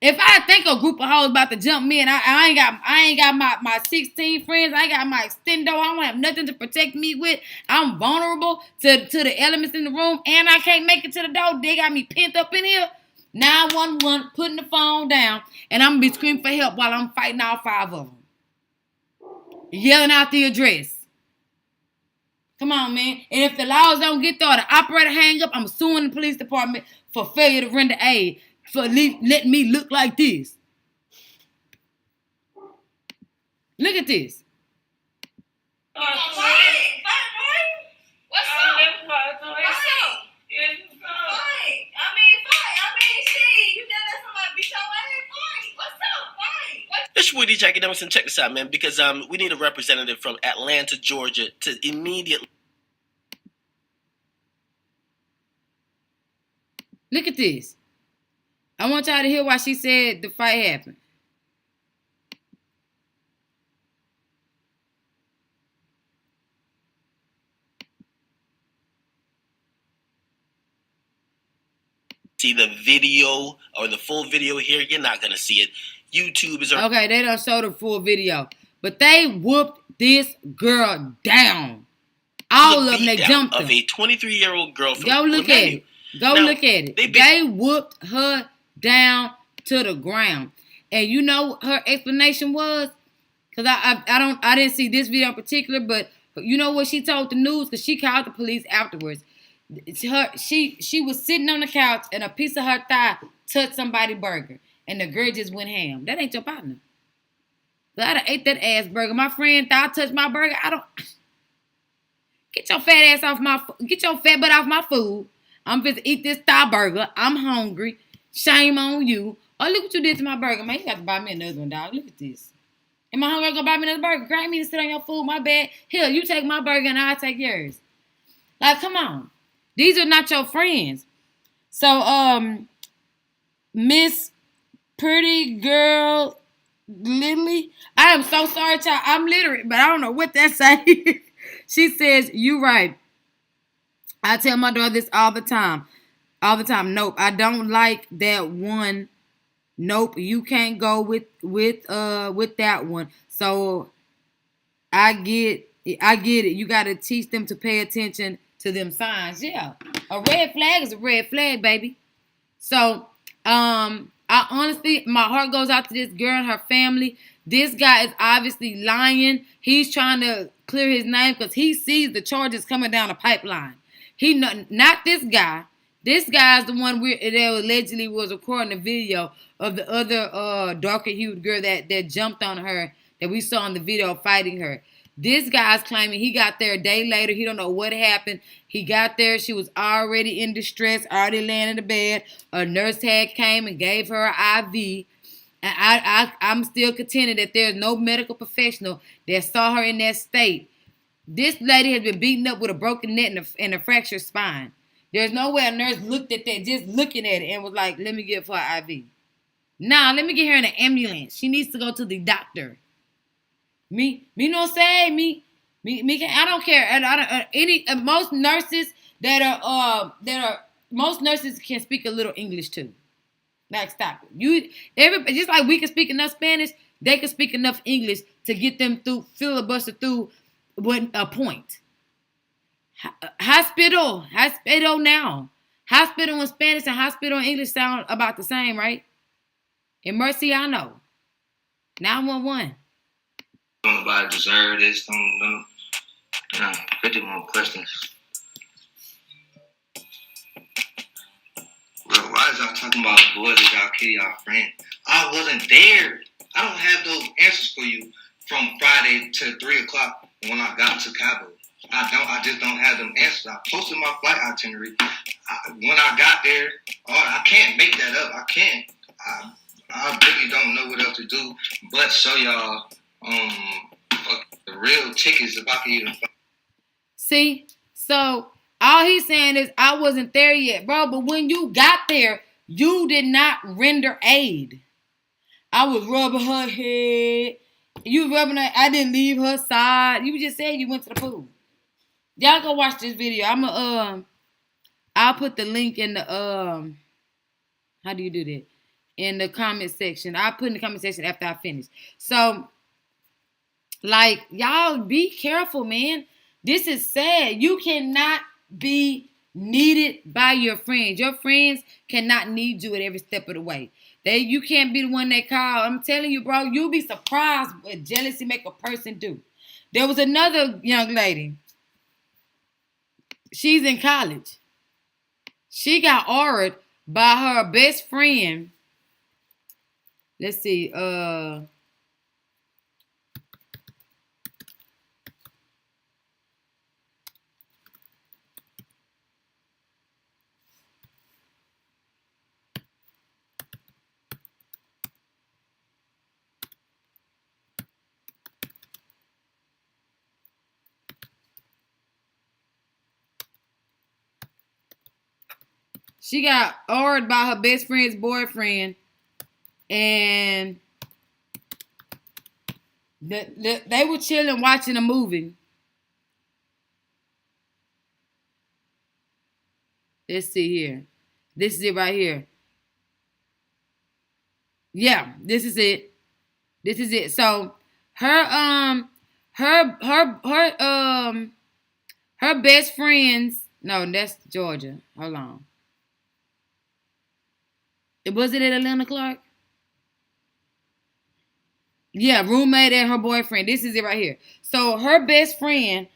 If I think a group of hoes about to jump me and I ain't got my 16 friends, I ain't got my extendo, I don't have nothing to protect me with, I'm vulnerable to the elements in the room, and I can't make it to the door, they got me pent up in here, 911, putting the phone down, and I'm going to be screaming for help while I'm fighting all 5 of them. Yelling out the address. Come on, man. And if the laws don't get there, the operator hang up, I'm suing the police department for failure to render aid. For letting me look like this. Look at this. What's up? What's up? Shit. You done let somebody beat your ass? Fine. What's up? This is Woody Academics, and check this out, man, because we need a representative from Atlanta, Georgia, to immediately. Look at this. I want y'all to hear why she said the fight happened. See the video or the full video here, you're not going to see it. YouTube is... Okay, they don't show the full video. But they whooped this girl down. All of them, they jumped her. Of a 23-year-old girl from... Go look at it. Look at it. They whooped her down to the ground. And you know her explanation was? Because I didn't see this video in particular, but you know what she told the news? Because she called the police afterwards. She was sitting on the couch and a piece of her thigh touched somebody's burger. And the girl just went ham. That ain't your partner. I'd have ate that ass burger. My friend thigh touched my burger. Get your fat ass get your fat butt off my food. I'm finna eat this thigh burger. I'm hungry. Shame on you. Oh, look what you did to my burger. Man, you got to buy me another one, dog. Look at this. Am I hungry? Go buy me another burger. Girl, I mean to sit on your food. My bad. Here, you take my burger and I'll take yours. Like, come on. These are not your friends. So, Miss Pretty Girl Lily, I am so sorry, child. I'm literate, but I don't know what that says. She says, you right. I tell my daughter this all the time. All the time. Nope, I don't like that one. Nope, you can't go with that one. So I get it. You got to teach them to pay attention to them signs. Yeah, a red flag is a red flag, baby. So I honestly, my heart goes out to this girl and her family. This guy is obviously lying. He's trying to clear his name because he sees the charges coming down the pipeline. Not this guy. This guy's the one that allegedly was recording the video of the other darker hued girl that jumped on her that we saw in the video fighting her. This guy's claiming he got there a day later. He don't know what happened. He got there. She was already in distress, already laying in the bed. A nurse came and gave her an IV. And I'm still contending that there's no medical professional that saw her in that state. This lady has been beaten up with a broken neck and a fractured spine. There's no way a nurse looked at that, just looking at it, and was like, let me give her an IV. Nah, let me get her in an ambulance. She needs to go to the doctor. Me no say me. I don't care. Most nurses most nurses can speak a little English too. Like, stop it. Just like we can speak enough Spanish, they can speak enough English to get them through, filibuster through with a point. Hospital now. Hospital in Spanish and hospital in English sound about the same, right? In Mercy, I know. 911. Nobody deserve this. 50 more questions. Bro, why is y'all talking about boys that y'all kill y'all friends? I wasn't there. I don't have those answers for you from Friday to 3 o'clock when I got to Cabo. I just don't have them answers. I posted my flight itinerary. When I got there, I can't make that up. I can't. I really don't know what else to do but show y'all the real tickets if I could even. See, so all he's saying is I wasn't there yet, bro. But when you got there, you did not render aid. I was rubbing her head. You rubbing her. I didn't leave her side. You just said you went to the pool. Y'all go watch this video. I'll put the link in the how do you do that? In the comment section. I'll put in the comment section after I finish. So, like, y'all be careful, man. This is sad. You cannot be needed by your friends. Your friends cannot need you at every step of the way. You can't be the one they call. I'm telling you, bro, you'll be surprised what jealousy make a person do. There was another young lady. She's in college. She got ordered by her best friend. Let's see. She got ordered by her best friend's boyfriend, and they were chilling watching a movie. Let's see here. This is it right here. Yeah, this is it. This is it. So her best friends. No, that's Georgia. Hold on. Was it at Atlanta, Clark? Yeah, roommate and her boyfriend. This is it right here. So her best friend,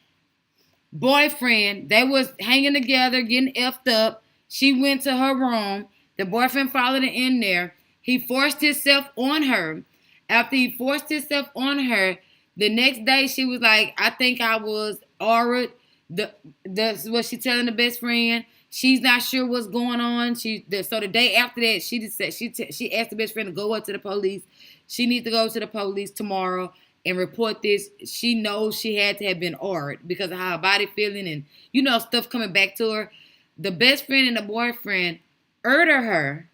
boyfriend, they was hanging together, getting effed up. She went to her room. The boyfriend followed her in there. He forced himself on her. After he forced himself on her, the next day she was like, I think I was aura. That's what she telling the best friend. She's not sure what's going on. So the day after that, she just said she asked the best friend to go up to the police. She needs to go to the police tomorrow and report this. She knows she had to have been ordered because of how her body feeling and stuff coming back to her. The best friend and the boyfriend order her,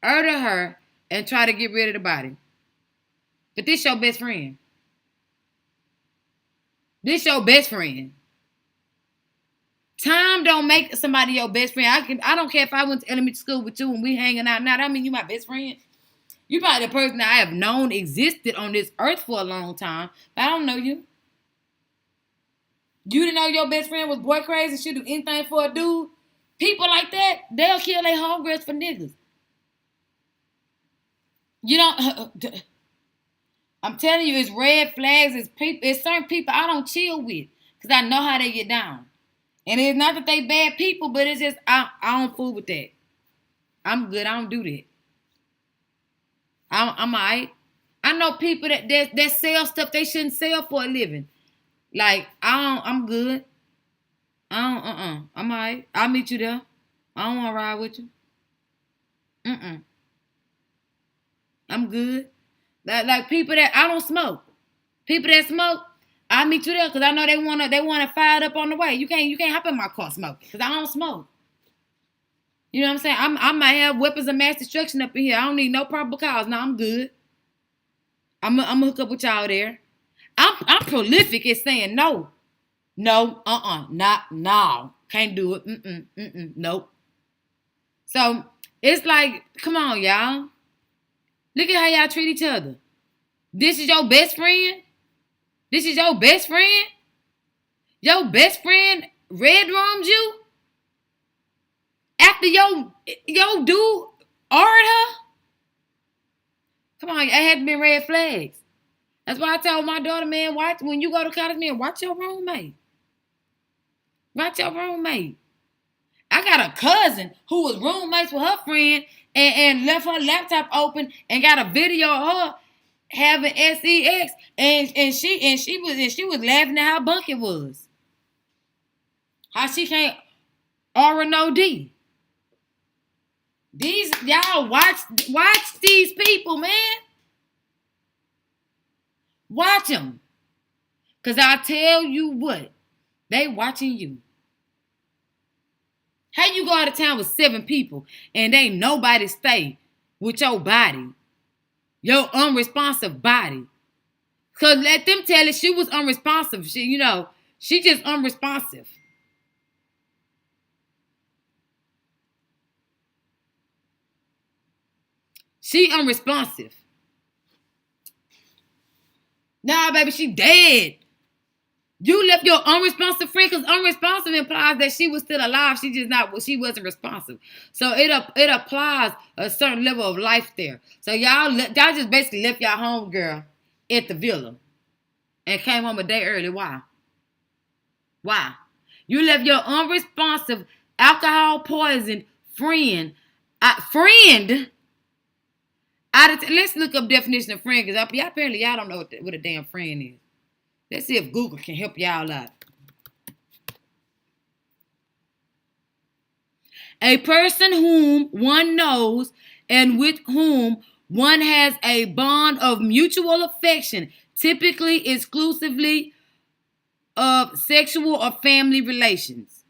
and try to get rid of the body. But this your best friend. This your best friend. Time don't make somebody your best friend. I don't care if I went to elementary school with you and we hanging out now. That mean you my best friend. You probably the person that I have known existed on this earth for a long time, but I don't know you. You didn't know your best friend was boy crazy, she'd do anything for a dude. People like that, they'll kill their homegirls for niggas. You don't. I'm telling you, it's red flags. It's certain people I don't chill with because I know how they get down. And it's not that they bad people, but it's just, I don't fool with that. I'm good. I don't do that. I'm all right. I know people that sell stuff they shouldn't sell for a living. Like, I'm good. I'm all right. I'll meet you there. I don't want to ride with you. I'm good. Like people that, I don't smoke. People that smoke, I'll meet you there because I know they wanna fire it up on the way. You can't hop in my car smoking because I don't smoke. You know what I'm saying? I might have weapons of mass destruction up in here. I don't need no probable cause. No, I'm good. I'm gonna hook up with y'all there. I'm prolific at saying no. No, no. Can't do it. Nope. So it's like, come on, y'all. Look at how y'all treat each other. This is your best friend? This is your best friend? Your best friend red roomed you? After your dude ordered her? Come on, it had to be red flags. That's why I told my daughter, man, watch when you go to college, man, watch your roommate. Watch your roommate. I got a cousin who was roommates with her friend and left her laptop open and got a video of her having sex and she was laughing at how bunk it was. How she can't R and OD. These y'all watch these people, man. Watch them. Because I tell you what, they watching you. How you go out of town with 7 people and ain't nobody stay with your body? Your unresponsive body. Because let them tell it she was unresponsive. She just unresponsive. She unresponsive. Nah, baby, she dead. You left your unresponsive friend because unresponsive implies that she was still alive. She wasn't responsive. So it applies a certain level of life there. So y'all just basically left y'all home girl at the villa and came home a day early. Why? Why? You left your unresponsive, alcohol poisoned friend. Let's look up definition of friend because apparently y'all don't know what a damn friend is. Let's see if Google can help y'all out. A person whom one knows and with whom one has a bond of mutual affection, typically exclusively of sexual or family relations.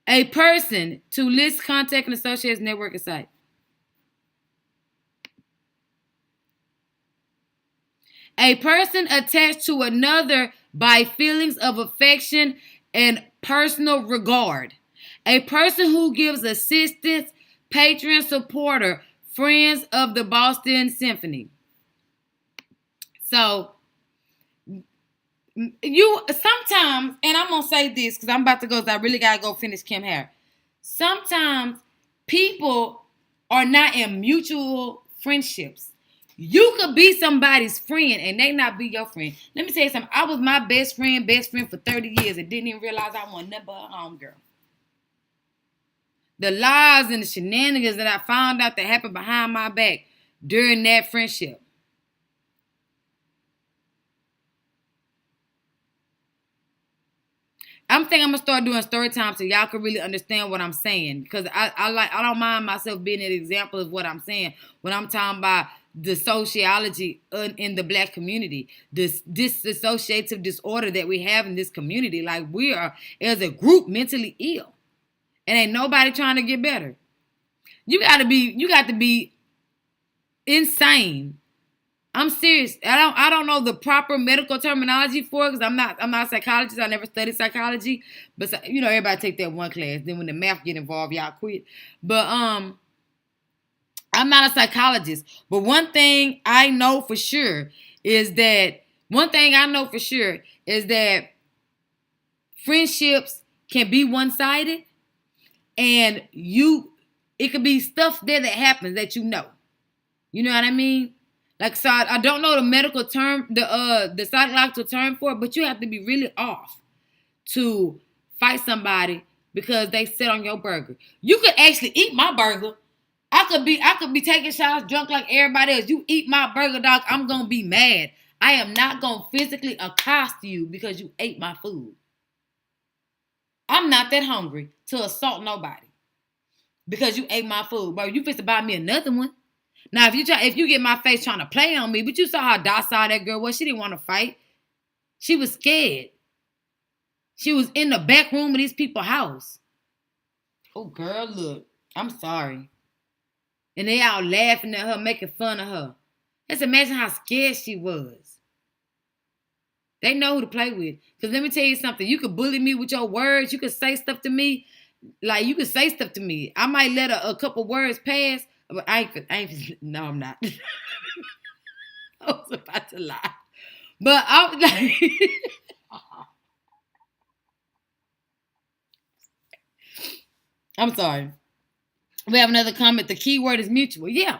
A person to list, contact, and associates, network, and site. A person attached to another by feelings of affection and personal regard. A person who gives assistance, patron, supporter, friends of the Boston Symphony. So, you sometimes, and I'm going to say this because I'm about to go, I really got to go finish Kim Harris. Sometimes people are not in mutual friendships. You could be somebody's friend and they not be your friend. Let me tell you something. I was my best friend for 30 years and didn't even realize I wasn't nothing but a homegirl. The lies and the shenanigans that I found out that happened behind my back during that friendship. I'm thinking I'm gonna start doing story time so y'all can really understand what I'm saying. Because I don't mind myself being an example of what I'm saying when I'm talking about the sociology in the Black community, this dissociative disorder that we have in this community. Like, we are, as a group, mentally ill. And ain't nobody trying to get better. You got to be insane. I'm serious. I don't know the proper medical terminology for it because I'm not a psychologist. I never studied psychology. But everybody take that one class. Then when the math get involved, y'all quit. But I'm not a psychologist, but one thing I know for sure is that friendships can be one-sided, and it could be stuff there that happens that you know. You know what I mean? Like, so I don't know the medical term, the psychological term for it, but you have to be really off to fight somebody because they sit on your burger. You could actually eat my burger. I could be taking shots drunk like everybody else. You eat my burger, dog, I'm going to be mad. I am not going to physically accost you because you ate my food. I'm not that hungry to assault nobody because you ate my food. Bro, you fit to buy me another one. Now, if you get my face trying to play on me, but you saw how docile that girl was. She didn't want to fight. She was scared. She was in the back room of these people's house. Oh, girl, look. I'm sorry. And they all laughing at her, making fun of her. Just imagine how scared she was. They know who to play with. Because let me tell you something. You could bully me with your words. You could say stuff to me. Like, you could say stuff to me. I might let a couple words pass. But I ain't, no, I'm not. I was about to lie. But I was like, I'm sorry. We have another comment. The key word is mutual. Yeah.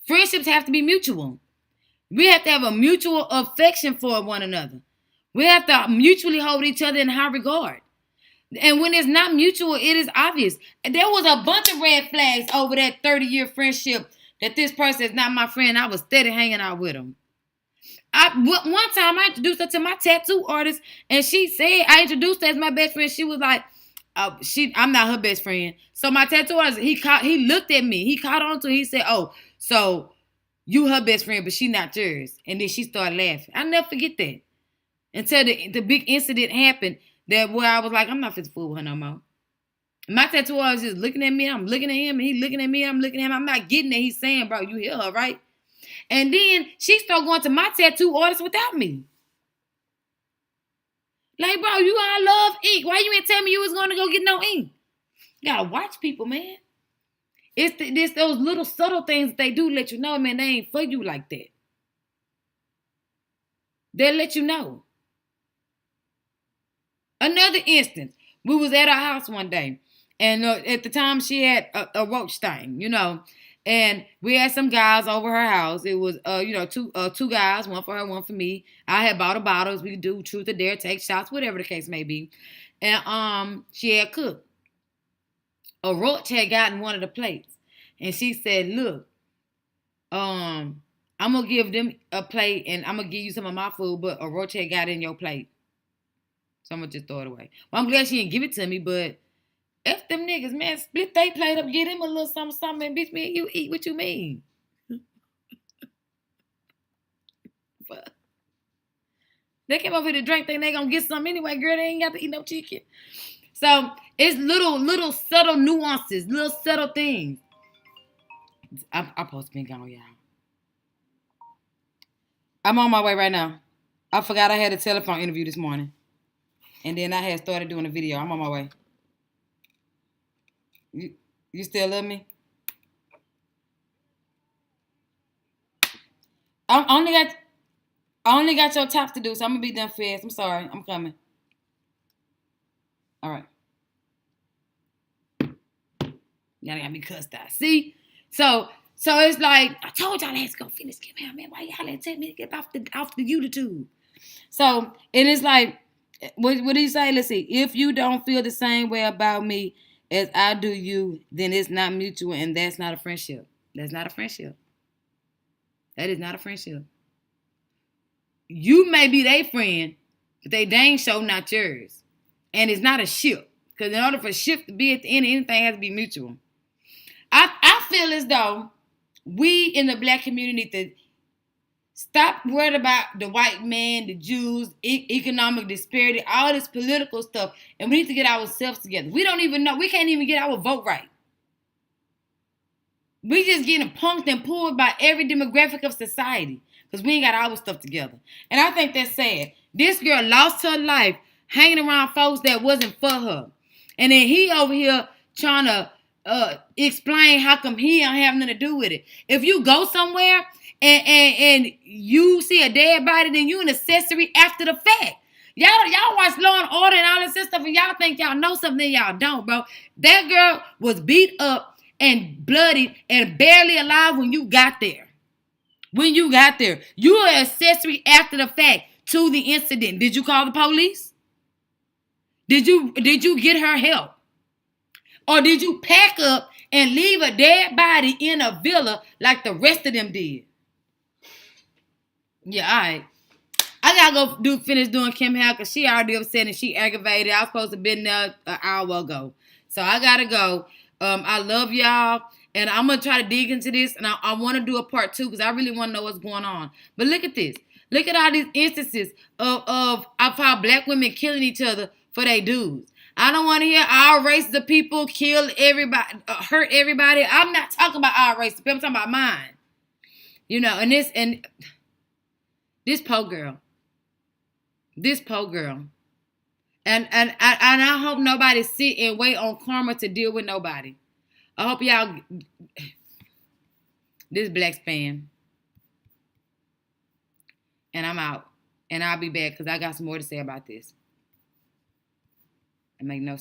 Friendships have to be mutual. We have to have a mutual affection for one another. We have to mutually hold each other in high regard. And when it's not mutual, it is obvious. There was a bunch of red flags over that 30-year friendship that this person is not my friend. I was steady hanging out with him. One time I introduced her to my tattoo artist, and she said, I introduced her as my best friend. She was like, I'm not her best friend. So my tattoo artist, he looked at me. He caught on to it. He said, oh, so you her best friend, but she not yours. And then she started laughing. I'll never forget that. Until the big incident happened where I was like, I'm not fit to fool with her no more. My tattoo artist is looking at me. I'm looking at him. And he looking at me. I'm looking at him. I'm not getting it. He's saying, bro, you hear her, right? And then she started going to my tattoo artist without me. Like, bro, you all love ink. Why you ain't tell me you was going to go get no ink? You gotta watch people, man. It's those little subtle things that they do let you know, man, they ain't for you like that. They'll let you know. Another instance, we was at our house one day, and at the time she had a roach stain, you know, and we had some guys over her house. It was, two guys, one for her, one for me. I had bought bottles. We could do truth or dare, take shots, whatever the case may be. And she had cooked. A roach had gotten one of the plates, and she said, "Look, I'm gonna give them a plate, and I'm gonna give you some of my food, but a roach had got in your plate, so I'm gonna just throw it away." Well, I'm glad she didn't give it to me, but F them niggas, man, split they plate up, get him a little something, and bitch, man, you eat what you mean. They came over here to drink, think they gonna get something anyway, girl. They ain't got to eat no chicken. So it's little subtle nuances, little subtle things. I'm supposed to be gone, y'all. I'm on my way right now. I forgot I had a telephone interview this morning. And then I had started doing a video. I'm on my way. You still love me? I only got your tops to do, so I'm gonna be done fast. I'm sorry. I'm coming. All right. Y'all got me cussed out. See? So it's like, I told y'all I had to go finish Kim out, man. Why y'all didn't tell me to get off the YouTube? So, and it's like, what do you say? Let's see. If you don't feel the same way about me as I do you, then it's not mutual, and that's not a friendship. That's not a friendship. That is not a friendship. You may be their friend, but they dang sure not yours. And it's not a ship. Because in order for a ship to be at the end, anything has to be mutual. I feel as though we in the Black community need to stop worried about the white man, the Jews, economic disparity, all this political stuff, and we need to get ourselves together. We don't even know. We can't even get our vote right. We just getting punked and pulled by every demographic of society because we ain't got our stuff together. And I think that's sad. This girl lost her life hanging around folks that wasn't for her. And then he over here trying to explain how come he don't have nothing to do with it. If you go somewhere and you see a dead body, then you an accessory after the fact. Y'all watch Law and Order and all this stuff, and y'all think y'all know something y'all don't, bro. That girl was beat up and bloodied and barely alive when you got there. When you got there. You are an accessory after the fact to the incident. Did you call the police? Did you get her help? Or did you pack up and leave a dead body in a villa like the rest of them did? Yeah, all right. I gotta go finish doing Kim Hale because she already upset and she aggravated. I was supposed to have been there an hour ago. So I gotta go. I love y'all. And I'm gonna try to dig into this. And I want to do a part 2 because I really want to know what's going on. But look at this. Look at all these instances of how black women killing each other for their dudes. I don't want to hear our race of people kill everybody, hurt everybody. I'm not talking about our race of people. I'm talking about mine. You know, and this poor girl. This poor girl. And I hope nobody sit and wait on karma to deal with nobody. I hope y'all. This blaquespan. And I'm out. And I'll be back because I got some more to say about this. It make no sense.